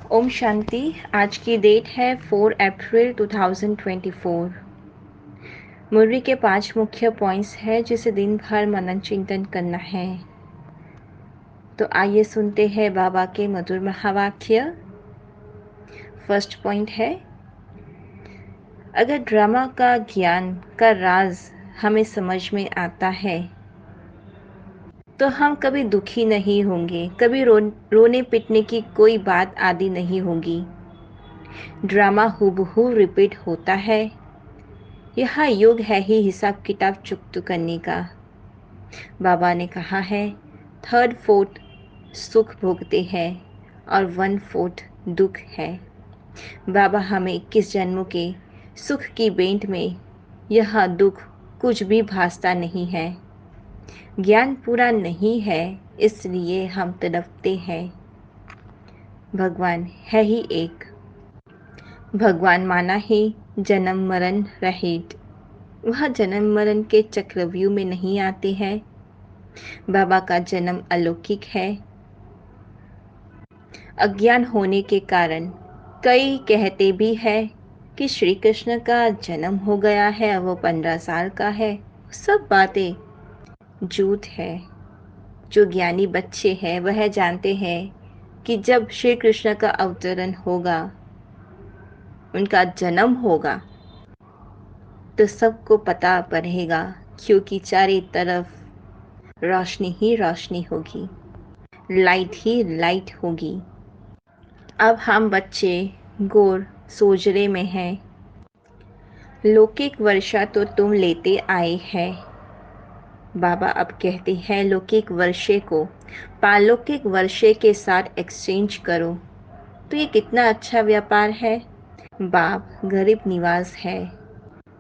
ओम शांति। आज की डेट है 4 अप्रैल 2024। मुरली के 5 मुख्य पॉइंट्स हैं जिसे दिन भर मनन चिंतन करना है। तो आइए सुनते हैं बाबा के मधुर महावाक्य। फर्स्ट पॉइंट है, अगर ड्रामा का ज्ञान का राज हमें समझ में आता है तो हम कभी दुखी नहीं होंगे, कभी रोने पिटने की कोई बात आदि नहीं होगी। ड्रामा हूबहू रिपीट होता है। यह योग है ही हिसाब किताब चुकता करने का। बाबा ने कहा है, 3/4 सुख भोगते हैं और 1/4 दुख है। बाबा हमें 21 जन्मों के सुख की भेंट में यह दुख कुछ भी भासता नहीं है। ज्ञान पूरा नहीं है, इसलिए हम तड़पते हैं। भगवान है ही एक। भगवान माना ही जन्म मरण रहित। वह जन्म मरण के चक्रव्यूह में नहीं आते हैं। बाबा का जन्म अलौकिक है। अज्ञान होने के कारण कई कहते भी है कि श्री कृष्ण का जन्म हो गया है, वो 15 साल का है। सब बातें झूठ है। जो ज्ञानी बच्चे हैं वह जानते हैं कि जब श्री कृष्ण का अवतरण होगा, उनका जन्म होगा, तो सबको पता पड़ेगा, क्योंकि चारों तरफ रोशनी ही रोशनी होगी, लाइट ही लाइट होगी। अब हम बच्चे घोर सोजरे में हैं। लौकिक वर्षा तो तुम लेते आए हैं। बाबा अब कहते हैं, लौकिक वर्षे को पारलौकिक वर्षे के साथ एक्सचेंज करो तो ये कितना अच्छा व्यापार है। बाप गरीब निवास है।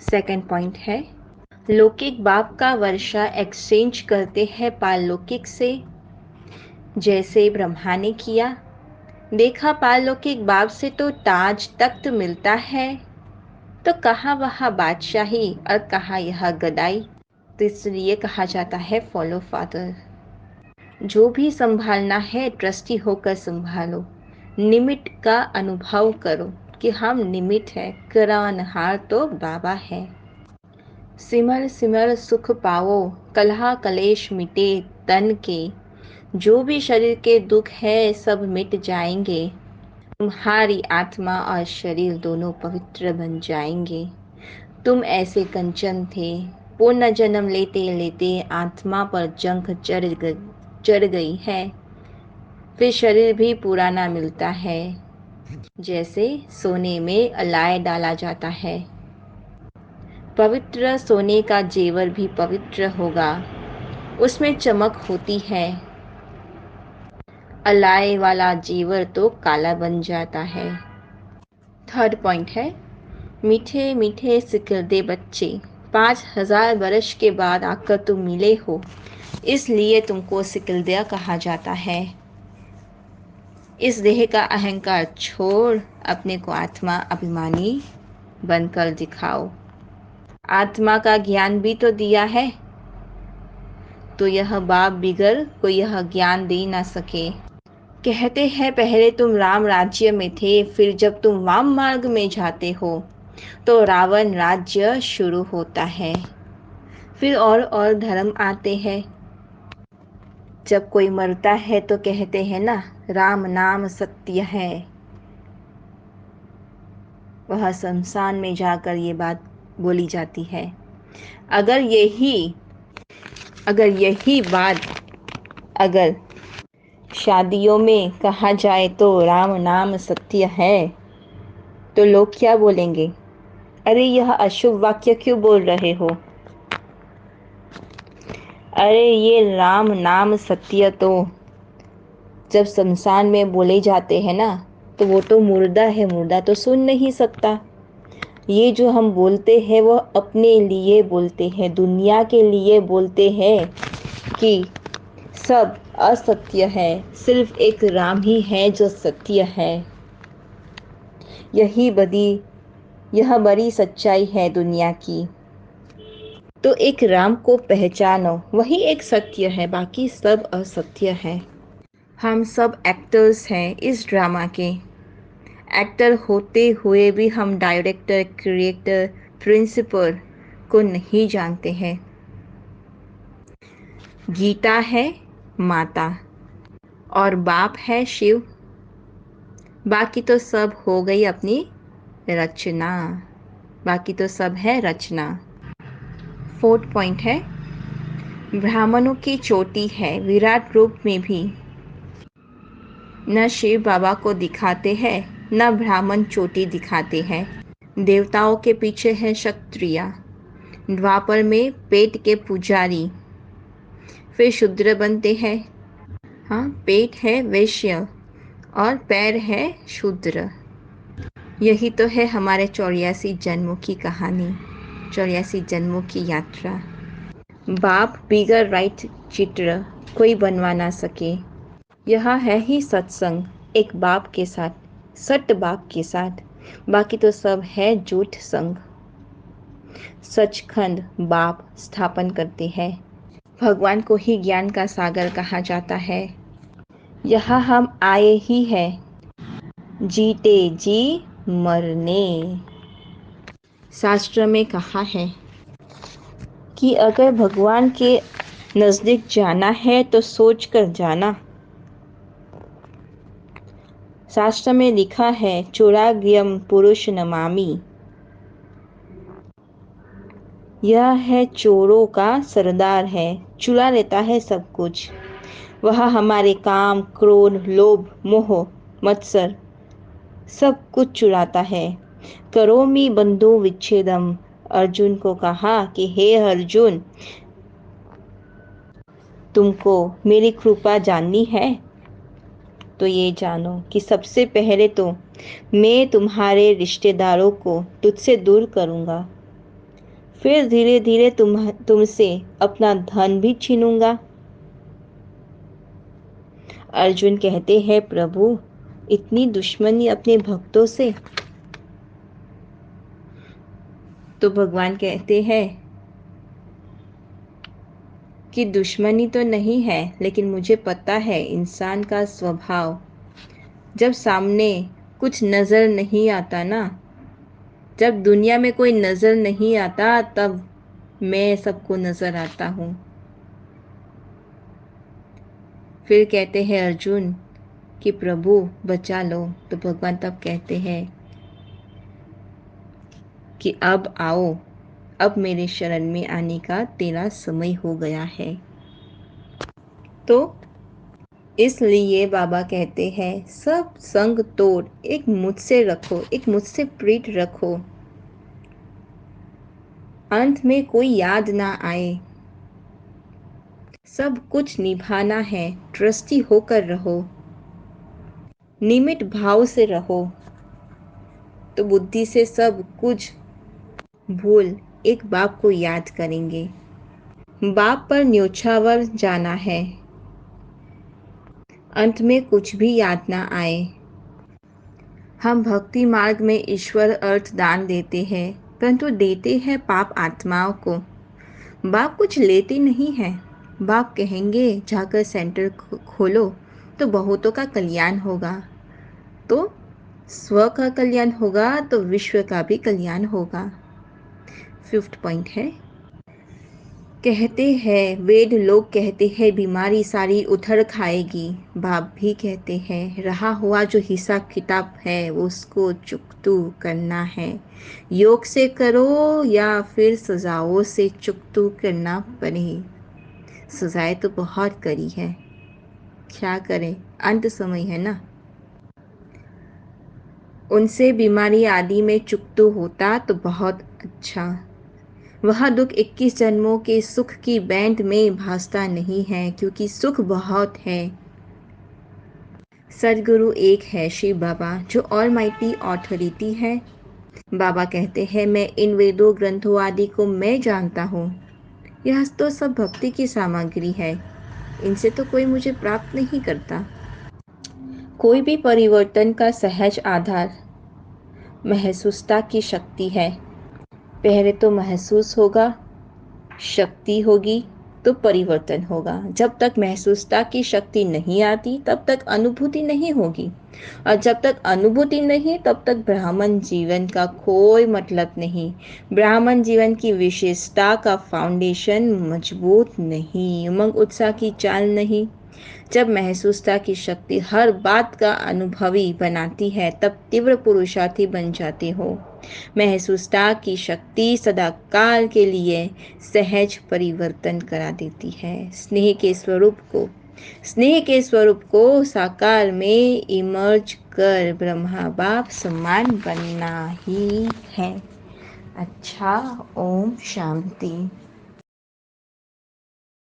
सेकंड पॉइंट है, लौकिक बाप का वर्षा एक्सचेंज करते हैं पारलौकिक से, जैसे ब्रह्मा ने किया। देखा, पारलौकिक बाप से तो ताज तख्त मिलता है, तो कहाँ वहाँ बादशाही और कहाँ यह गदाई। तो इसलिए कहा जाता है फॉलो फादर। जो भी संभालना है ट्रस्टी होकर संभालो। निमित्त का अनुभव करो कि हम निमित्त है, करानहार तो बाबा है। सिमर सिमर सुख पाओ, कलह कलेश मिटे तन के। जो भी शरीर के दुख है सब मिट जाएंगे। तुम्हारी आत्मा और शरीर दोनों पवित्र बन जाएंगे। तुम ऐसे कंचन थे, पुनः जन्म लेते लेते आत्मा पर जंग चढ़ गई है। फिर शरीर भी पुराना मिलता है, जैसे सोने में अलाय डाला जाता है। पवित्र सोने का जेवर भी पवित्र होगा, उसमें चमक होती है। अलाय वाला जेवर तो काला बन जाता है। थर्ड पॉइंट है, मीठे मीठे सिकलदे बच्चे, 5000 वर्ष के बाद आकर तुम मिले हो, इसलिए तुमको सिकलदिया कहा जाता है। इस देह का अहंकार छोड़ अपने को आत्मा अभिमानी बनकर दिखाओ। आत्मा का ज्ञान भी तो दिया है, तो यह बाप बिगड़ को यह ज्ञान दे ना सके। कहते हैं पहले तुम राम राज्य में थे, फिर जब तुम वाम मार्ग में जाते हो तो रावण राज्य शुरू होता है। फिर और धर्म आते हैं। जब कोई मरता है तो कहते हैं ना, राम नाम सत्य है। वह शमशान में जाकर ये बात बोली जाती है। अगर यही बात अगर शादियों में कहा जाए तो राम नाम सत्य है, तो लोग क्या बोलेंगे? अरे यह अशुभ वाक्य क्यों बोल रहे हो? अरे ये राम नाम सत्य तो जब शमशान में बोले जाते हैं ना, तो वो तो मुर्दा है, मुर्दा तो सुन नहीं सकता। ये जो हम बोलते हैं वो अपने लिए बोलते हैं, दुनिया के लिए बोलते हैं कि सब असत्य है, सिर्फ एक राम ही है जो सत्य है। यह बड़ी सच्चाई है दुनिया की। तो एक राम को पहचानो, वही एक सत्य है, बाकी सब असत्य है। हम सब एक्टर्स हैं इस ड्रामा के। एक्टर होते हुए भी हम डायरेक्टर, क्रिएटर, प्रिंसिपल को नहीं जानते हैं। गीता है माता और बाप है शिव, बाकी तो सब हो गई अपनी रचना। बाकी तो सब है रचना। फोर्थ पॉइंट है, ब्राह्मणों की चोटी है विराट रूप में भी। न शिव बाबा को दिखाते हैं, न ब्राह्मण चोटी दिखाते हैं। देवताओं के पीछे है क्षत्रिय, द्वापर में पेट के पुजारी, फिर शूद्र बनते हैं। हाँ, पेट है वैश्य और पैर है शूद्र। यही तो है हमारे 84 जन्मों की कहानी, 84 जन्मों की यात्रा। बाप बिगर राइट चित्र कोई बनवा ना सके। यह है ही सत्संग, एक बाप के साथ, सट बाप के साथ। बाकी तो सब है झूठ संग। सचखंड बाप स्थापन करते हैं। भगवान को ही ज्ञान का सागर कहा जाता है। यहाँ हम आए ही हैं जीते जी मरने। शास्त्र में कहा है कि अगर भगवान के नज़दीक जाना है तो सोच कर जाना। शास्त्र में लिखा है चोराग्यम पुरुष नमामि। यह है चोरों का सरदार है, चुरा लेता है सब कुछ। वह हमारे काम, क्रोध, लोभ, मोह, मत्सर सब कुछ चुराता है। करोमि बंधु विच्छेदम। अर्जुन को कहा कि हे अर्जुन, तुमको मेरी कृपा जाननी है तो ये जानो कि सबसे पहले तो मैं तुम्हारे रिश्तेदारों को तुझसे दूर करूँगा, फिर धीरे धीरे तुमसे अपना धन भी छीनूंगा। अर्जुन कहते हैं प्रभु, इतनी दुश्मनी अपने भक्तों से? तो भगवान कहते हैं कि दुश्मनी तो नहीं है, लेकिन मुझे पता है इंसान का स्वभाव। जब सामने कुछ नज़र नहीं आता ना, जब दुनिया में कोई नज़र नहीं आता, तब मैं सबको नज़र आता हूँ। फिर कहते हैं अर्जुन कि प्रभु बचा लो। तो भगवान तब कहते हैं कि अब आओ, अब मेरे शरण में आने का तेरा समय हो गया है। तो इसलिए बाबा कहते हैं सब संग तोड़, एक मुझसे रखो, एक मुझसे प्रीत रखो। अंत में कोई याद ना आए। सब कुछ निभाना है, ट्रस्टी होकर रहो, निमित भाव से रहो, तो बुद्धि से सब कुछ भूल एक बाप को याद करेंगे। बाप पर न्योछावर जाना है, अंत में कुछ भी याद ना आए। हम भक्ति मार्ग में ईश्वर अर्थ दान देते हैं, परंतु देते हैं पाप आत्माओं को। बाप कुछ लेते नहीं हैं। बाप कहेंगे जाकर सेंटर खोलो तो बहुतों का कल्याण होगा, तो स्व का कल्याण होगा तो विश्व का भी कल्याण होगा। फिफ्थ पॉइंट है, कहते हैं वेद लोग कहते हैं बीमारी सारी उधर खाएगी। बाप भी कहते हैं रहा हुआ जो हिसाब किताब है उसको चुकतू करना है। योग से करो या फिर सजाओं से चुकतू करना पड़े। सजाएं तो बहुत करी है, क्या करें, अंत समय है ना। उनसे बीमारी आदि में चुकतू होता तो बहुत अच्छा। वह दुख 21 जन्मों के सुख की बैंड में भासता नहीं है, क्योंकि सुख बहुत है। सदगुरु एक है शिव बाबा, जो ऑलमाइटी ऑथोरिटी है। बाबा कहते हैं मैं इन वेदों ग्रंथों आदि को मैं जानता हूँ। यह तो सब भक्ति की सामग्री है, इनसे तो कोई मुझे प्राप्त नहीं करता। कोई भी परिवर्तन का सहज आधार महसूसता की शक्ति है। पहले तो महसूस होगा, शक्ति होगी, तो परिवर्तन होगा। जब तक महसूसता की शक्ति नहीं आती तब तक अनुभूति नहीं होगी, और जब तक अनुभूति नहीं तब तक ब्राह्मण जीवन का कोई मतलब नहीं। ब्राह्मण जीवन की विशेषता का फाउंडेशन मजबूत नहीं, उमंग उत्साह की चाल नहीं। जब महसूसता की शक्ति हर बात का अनुभवी बनाती है तब तीव्र पुरुषार्थी बन जाते हो। महसूसता की शक्ति सदा काल के लिए सहज परिवर्तन करा देती है। स्नेह के स्वरूप को साकार में इमर्ज कर ब्रह्मा बाप समान बनना ही है। अच्छा, ओम शांति।